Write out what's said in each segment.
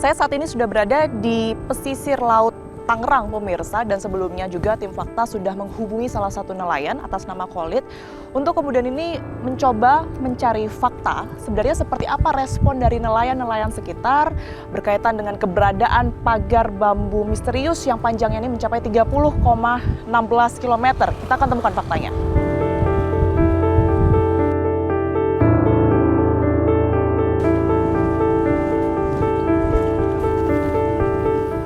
Saya saat ini sudah berada di pesisir laut Tangerang, pemirsa, dan sebelumnya juga tim Fakta sudah menghubungi salah satu nelayan atas nama Khalid untuk kemudian ini mencoba mencari fakta sebenarnya seperti apa respon dari nelayan-nelayan sekitar berkaitan dengan keberadaan pagar bambu misterius yang panjangnya ini mencapai 30,16 km. Kita akan temukan faktanya.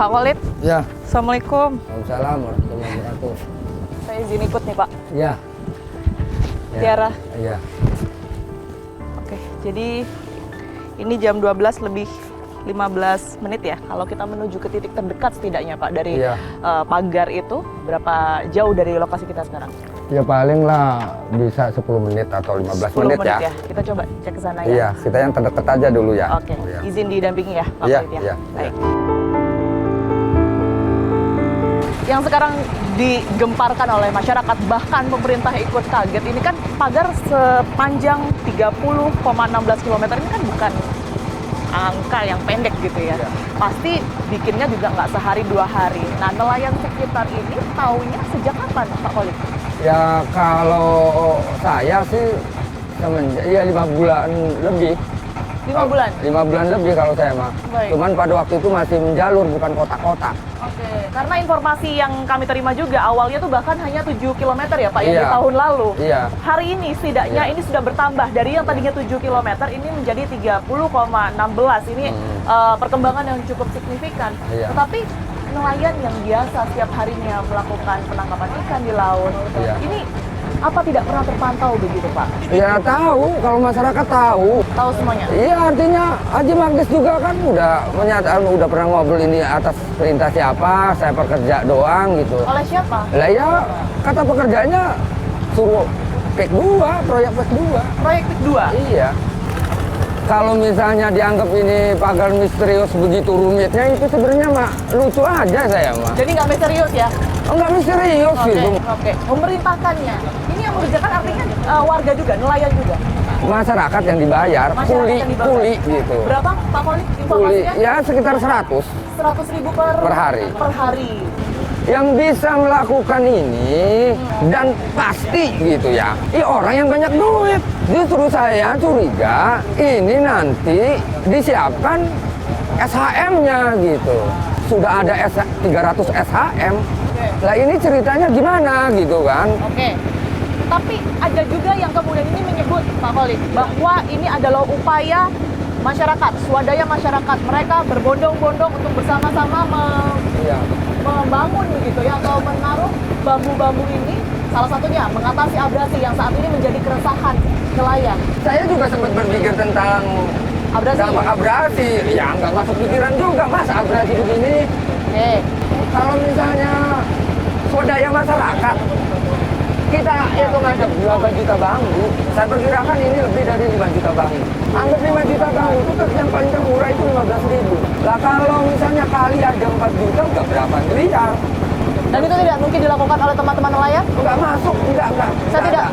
Pak Khalid. Ya. Assalamualaikum. Waalaikumsalam warahmatullahi wabarakatuh. Saya izin ikut nih Pak. Ya. Tiara. Iya. Oke, jadi ini jam 12 lebih 15 menit ya. Kalau kita menuju ke titik terdekat setidaknya Pak dari pagar itu, berapa jauh dari lokasi kita sekarang? Ya paling lah bisa 10 menit atau 15 menit ya. Kita coba cek ke sana ya. Iya, kita yang terdekat aja dulu ya. Oke, Oh, ya. izin didampingi ya Pak Iya, Khalid ya. iya, Baik. Yang sekarang digemparkan oleh masyarakat, bahkan pemerintah ikut kaget. Ini kan pagar sepanjang 30,16 km ini kan bukan angka yang pendek gitu ya. Pasti bikinnya juga nggak sehari dua hari. Nah, nelayan sekitar ini taunya sejak kapan Pak Khalid? Ya kalau saya sih semenjak ya 5 bulan lebih. 5 bulan? 5 bulan lebih kalau saya mah. Baik. Cuman pada waktu itu masih menjalur bukan kotak-kotak. Oke, karena informasi yang kami terima juga awalnya tuh bahkan hanya 7 km ya Pak, yang Iya. di tahun lalu. Iya. Hari ini setidaknya ini sudah bertambah dari yang tadinya 7 km ini menjadi 30,16. Ini perkembangan yang cukup signifikan. Iya. Tetapi nelayan yang biasa setiap harinya melakukan penangkapan ikan di laut, Iya. ini apa tidak pernah terpantau begitu Pak? Ya tahu, kalau masyarakat tahu. Tahu semuanya? Iya, artinya Haji Magdes juga kan udah menyatakan, udah pernah ngobrol ini atas perintah siapa, saya pekerja doang gitu. Oleh siapa? Lah ya, kata pekerjaannya suruh PEK 2, proyek PEK 2. Proyek PIK 2? Iya. Kalau misalnya dianggap ini pagar misterius begitu rumitnya, itu sebenarnya mah lucu aja saya mah. Jadi nggak misterius ya? Enggak misterius gitu. Oke. Memerintahkannya, ini yang mengerjakan artinya warga juga, nelayan juga? Masyarakat yang dibayar, Masyarakat yang dibayar. kuli gitu. Berapa Pak Khalid Kuli, informasinya? ya sekitar 100. 100.000 per hari. Per hari. Yang bisa melakukan ini dan pasti gitu ya, orang yang banyak duit. Justru saya curiga ini nanti disiapkan SHM-nya gitu. Sudah ada 300 SHM. Lah ini ceritanya gimana gitu kan? Oke. Tapi ada juga yang kemudian ini menyebut Pak Khalid bahwa ini adalah upaya masyarakat, swadaya masyarakat. Mereka berbondong-bondong untuk bersama-sama membangun begitu ya, atau menaruh bambu-bambu ini, salah satunya mengatasi abrasi yang saat ini menjadi keresahan nelayan. Saya juga sempat berpikir tentang dampak abrasi. Ya nggak masuk pikiran juga mas abrasi begini. Oke. Kalau misalnya swadaya masyarakat, kita hitung aja berapa juta bambu. Saya perkirakan ini lebih dari 5 juta bambu. Anggap 5 juta bambu itu yang paling murah itu 15.000. Lah kalau misalnya kali ada 4 juta, udah berapa miliar? Dan itu tidak mungkin dilakukan oleh teman-teman nelayan? Enggak masuk, enggak.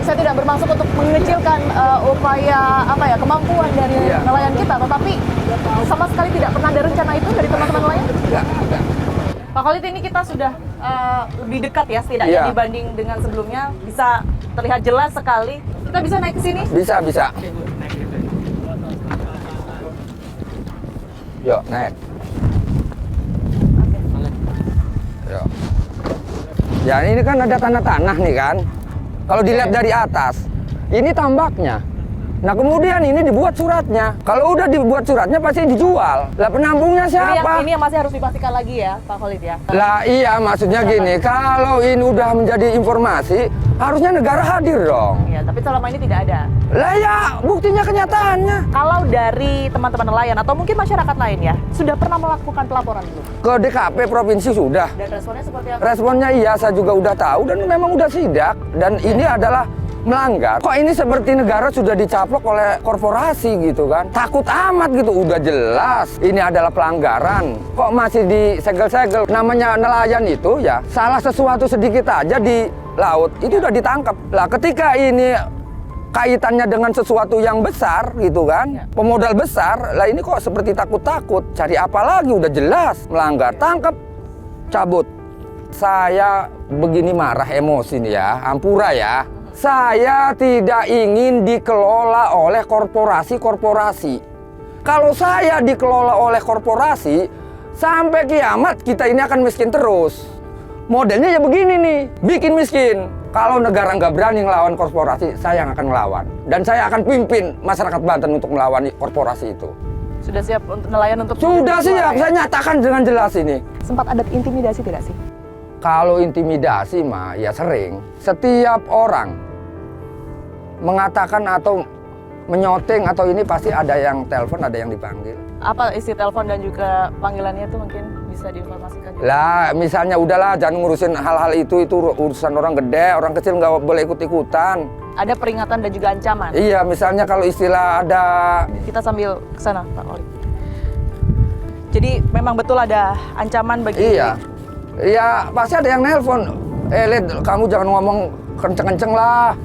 Saya tidak bermaksud untuk mengecilkan upaya kemampuan dari nelayan kita, tetapi sama sekali tidak pernah ada rencana itu dari teman-teman nelayan? Enggak. Pak Khalid, ini kita sudah lebih dekat ya setidaknya dibanding dengan sebelumnya, bisa terlihat jelas sekali. Kita bisa naik ke sini? Bisa. Yuk, naik. Yuk. Ya ini kan ada tanah-tanah nih kan. Kalau dilihat dari atas, ini tambaknya. Nah kemudian ini dibuat suratnya. Kalau udah dibuat suratnya pasti dijual. Lah penampungnya siapa? Ini yang masih harus dipastikan lagi ya Pak Khalid ya. Lah iya, maksudnya gini, kalau ini udah menjadi informasi, harusnya negara hadir dong. Iya, tapi selama ini tidak ada. Lah ya, buktinya kenyataannya. Kalau dari teman-teman nelayan atau mungkin masyarakat lain ya, sudah pernah melakukan pelaporan belum? Ke DKP provinsi sudah. Dan responnya seperti apa? Responnya iya, saya juga udah tahu dan memang udah sidak. Dan ini adalah melanggar. Kok ini seperti negara sudah dicaplok oleh korporasi gitu kan? Takut amat gitu, udah jelas ini adalah pelanggaran. Kok masih disegel-segel? Namanya nelayan itu ya, salah sesuatu sedikit aja di laut, itu udah ditangkap. Lah ketika ini kaitannya dengan sesuatu yang besar gitu kan, Ya. pemodal besar, lah ini kok seperti takut-takut, cari apa lagi, udah jelas melanggar, tangkap, cabut. Saya begini marah, emosi nih ya, ampura ya. Saya tidak ingin dikelola oleh korporasi-korporasi. Kalau saya dikelola oleh korporasi, sampai kiamat kita ini akan miskin terus. Modelnya ya begini nih, bikin miskin. Kalau negara nggak berani ngelawan korporasi, saya yang akan ngelawan. Dan saya akan pimpin masyarakat Banten untuk melawan korporasi itu. Sudah siap untuk nelayan untuk Sudah siap, ya? saya nyatakan dengan jelas ini. Sempat ada intimidasi tidak sih? Kalau intimidasi mah ya sering. Setiap orang mengatakan atau menyoteng atau ini pasti ada yang telepon, ada yang dipanggil. Apa isi telepon dan juga panggilannya itu mungkin bisa diinformasikan juga? Lah misalnya udahlah jangan ngurusin hal-hal itu urusan orang gede, orang kecil nggak boleh ikut-ikutan. Ada peringatan dan juga ancaman? Iya, misalnya kalau istilah ada... Kita sambil ke sana, Pak Oli. Jadi memang betul ada ancaman bagi... Iya, iya pasti ada yang nelpon. Lid, kamu jangan ngomong kenceng-kenceng lah.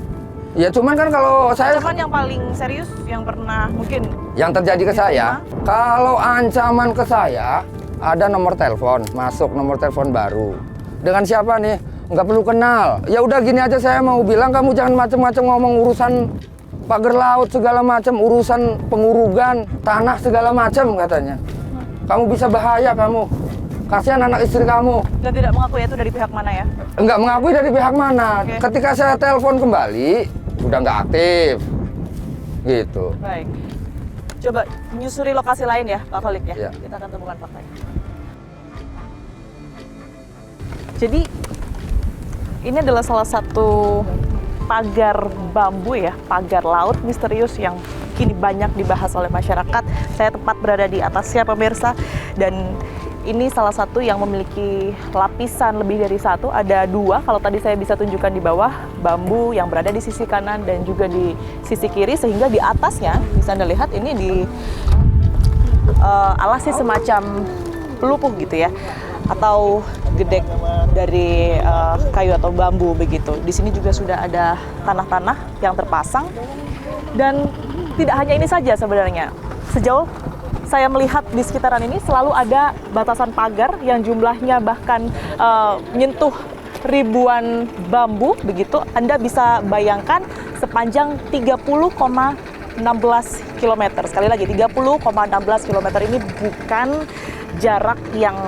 Ya cuman kan kalau saya... Ancaman yang paling serius yang pernah mungkin... Yang terjadi ke saya, kalau ancaman ke saya, ada nomor telepon, masuk nomor telepon baru. Dengan siapa nih? Nggak perlu kenal. Ya udah gini aja saya mau bilang, kamu jangan macem-macem ngomong urusan pagar laut segala macam, urusan pengurugan tanah segala macam katanya. Kamu bisa bahaya kamu. Kasihan anak istri kamu. Dan tidak mengakui itu dari pihak mana ya? Enggak mengakui dari pihak mana. Oke. Ketika saya telepon kembali, udah nggak aktif. Gitu. Baik. Coba menyusuri lokasi lain ya, Pak Khalid ya. Iya. Kita akan temukan faktanya. Jadi ini adalah salah satu pagar bambu ya, pagar laut misterius yang kini banyak dibahas oleh masyarakat. Saya tepat berada di atasnya pemirsa, dan ini salah satu yang memiliki lapisan lebih dari satu, ada dua. Kalau tadi saya bisa tunjukkan di bawah, bambu yang berada di sisi kanan dan juga di sisi kiri, sehingga di atasnya bisa Anda lihat ini di alasi semacam pelupuh gitu ya, atau gedek dari kayu atau bambu begitu. Di sini juga sudah ada tanah-tanah yang terpasang, dan tidak hanya ini saja sebenarnya. Sejauh saya melihat di sekitaran ini selalu ada batasan pagar yang jumlahnya bahkan menyentuh ribuan bambu begitu. Anda bisa bayangkan sepanjang 30,16 km. Sekali lagi 30,16 km ini bukan jarak yang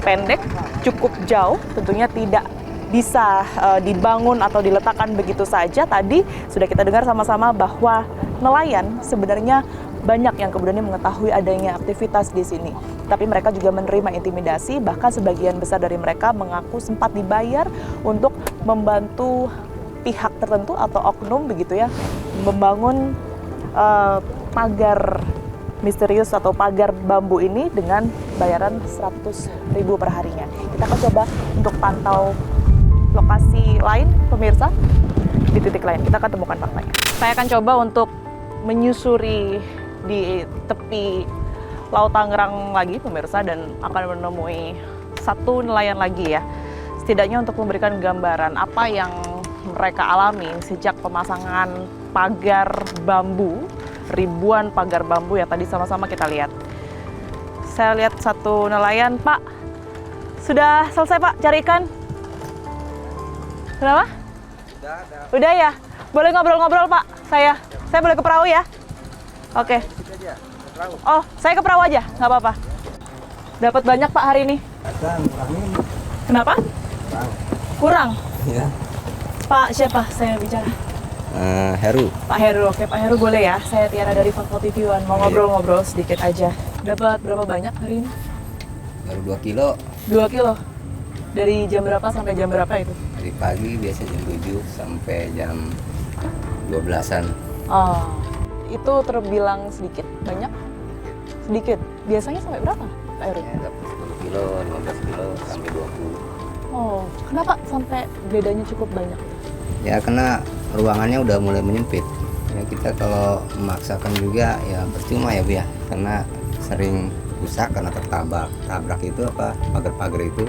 pendek, cukup jauh, tentunya tidak bisa dibangun atau diletakkan begitu saja. Tadi sudah kita dengar sama-sama bahwa nelayan sebenarnya banyak yang kemudian mengetahui adanya aktivitas di sini. Tapi mereka juga menerima intimidasi, bahkan sebagian besar dari mereka mengaku sempat dibayar untuk membantu pihak tertentu atau oknum begitu ya, membangun pagar misterius atau pagar bambu ini dengan bayaran 100.000 per harinya. Kita akan coba untuk pantau lokasi lain, pemirsa, di titik lain. Kita akan temukan faktanya. Saya akan coba untuk menyusuri di tepi Laut Tangerang lagi, pemirsa, dan akan menemui satu nelayan lagi ya. Setidaknya untuk memberikan gambaran apa yang mereka alami sejak pemasangan pagar bambu, ribuan pagar bambu yang tadi sama-sama kita lihat. Saya lihat satu nelayan, Pak. Sudah selesai, Pak, cari ikan? Kenapa? Udah ya? Boleh ngobrol-ngobrol, Pak? Saya boleh ke perahu ya? Oke. Oh, saya ke perahu aja, nggak apa-apa. Dapat banyak, Pak, hari ini? Kenapa? Kurang? Ya. Pak, siapa saya bicara? Heru. Pak Heru, oke Pak Heru boleh ya? Saya Tiara dari Fakta TV One, mau ngobrol-ngobrol sedikit aja. Dapat berapa banyak hari ini? Baru 2 kilo. 2 kilo? Dari jam berapa sampai jam berapa itu? Dari pagi biasa jam 7 sampai jam 12-an. Oh, itu terbilang sedikit, banyak? Sedikit. Biasanya sampai berapa, Pak Heru? Ya, dapat 10 kilo, 15 kilo sampai 20. Oh, kenapa sampai bedanya cukup banyak? Ya karena ruangannya udah mulai menyempit. Ya kita kalau memaksakan juga ya percuma ya Bu ya. Karena sering rusak karena tabrak itu apa pagar-pagar itu.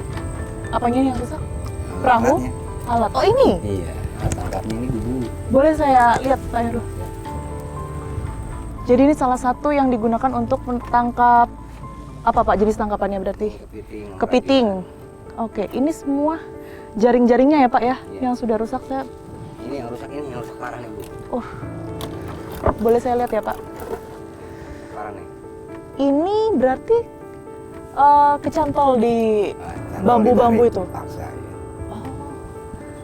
Apanya yang rusak? Perahu? Alatnya. Alat. Oh ini? Iya, alat tangkapnya ini dulu. Boleh saya lihat Pak Heru? Ya, Jadi ini salah satu yang digunakan untuk menangkap apa Pak jenis tangkapannya berarti? Kepiting. Oke, ini semua jaring-jaringnya ya Pak ya, Iya. yang sudah rusak. Saya Ini yang rusak parah nih Bu. boleh saya lihat ya Pak? Parah nih. Ini berarti kecantol di Nah, bambu-bambu ditarik, itu. Paksa, ya.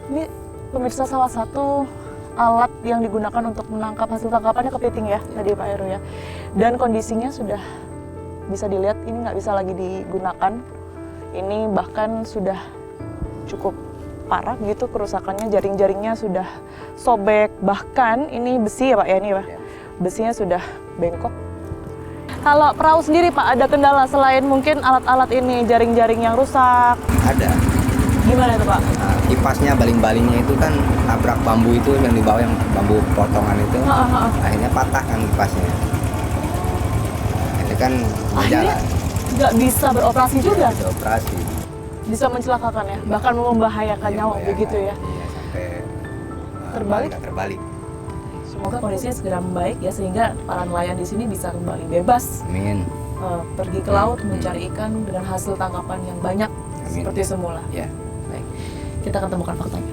Ini pemirsa salah satu alat yang digunakan untuk menangkap hasil tangkapannya kepiting ya, tadi Pak Heru ya. Dan kondisinya sudah bisa dilihat ini nggak bisa lagi digunakan. Ini bahkan sudah cukup parah begitu kerusakannya, jaring-jaringnya sudah sobek, bahkan ini besi ya Pak ya ini Pak. Ya. Besinya sudah bengkok. Kalau perahu sendiri Pak ada kendala selain mungkin alat-alat ini, jaring-jaring yang rusak. Ada. Gimana tuh Pak? Nah, kipasnya baling-balingnya itu kan tabrak bambu itu yang di bawah, yang bambu potongan itu. Akhirnya patah kan kipasnya. Itu kan nggak Akhirnya jalan. nggak bisa beroperasi juga. Bisa operasi. Bisa mencelakakan ya, bahkan membahayakan Iya, nyawa bayangkan. begitu ya. Iya, sampai Terbalik? terbalik. Semoga kondisinya segera membaik ya sehingga para nelayan di sini bisa kembali bebas Amin. pergi ke laut mencari ikan dengan hasil tangkapan yang banyak Amin. seperti semula. Ya. Baik, kita akan temukan faktanya.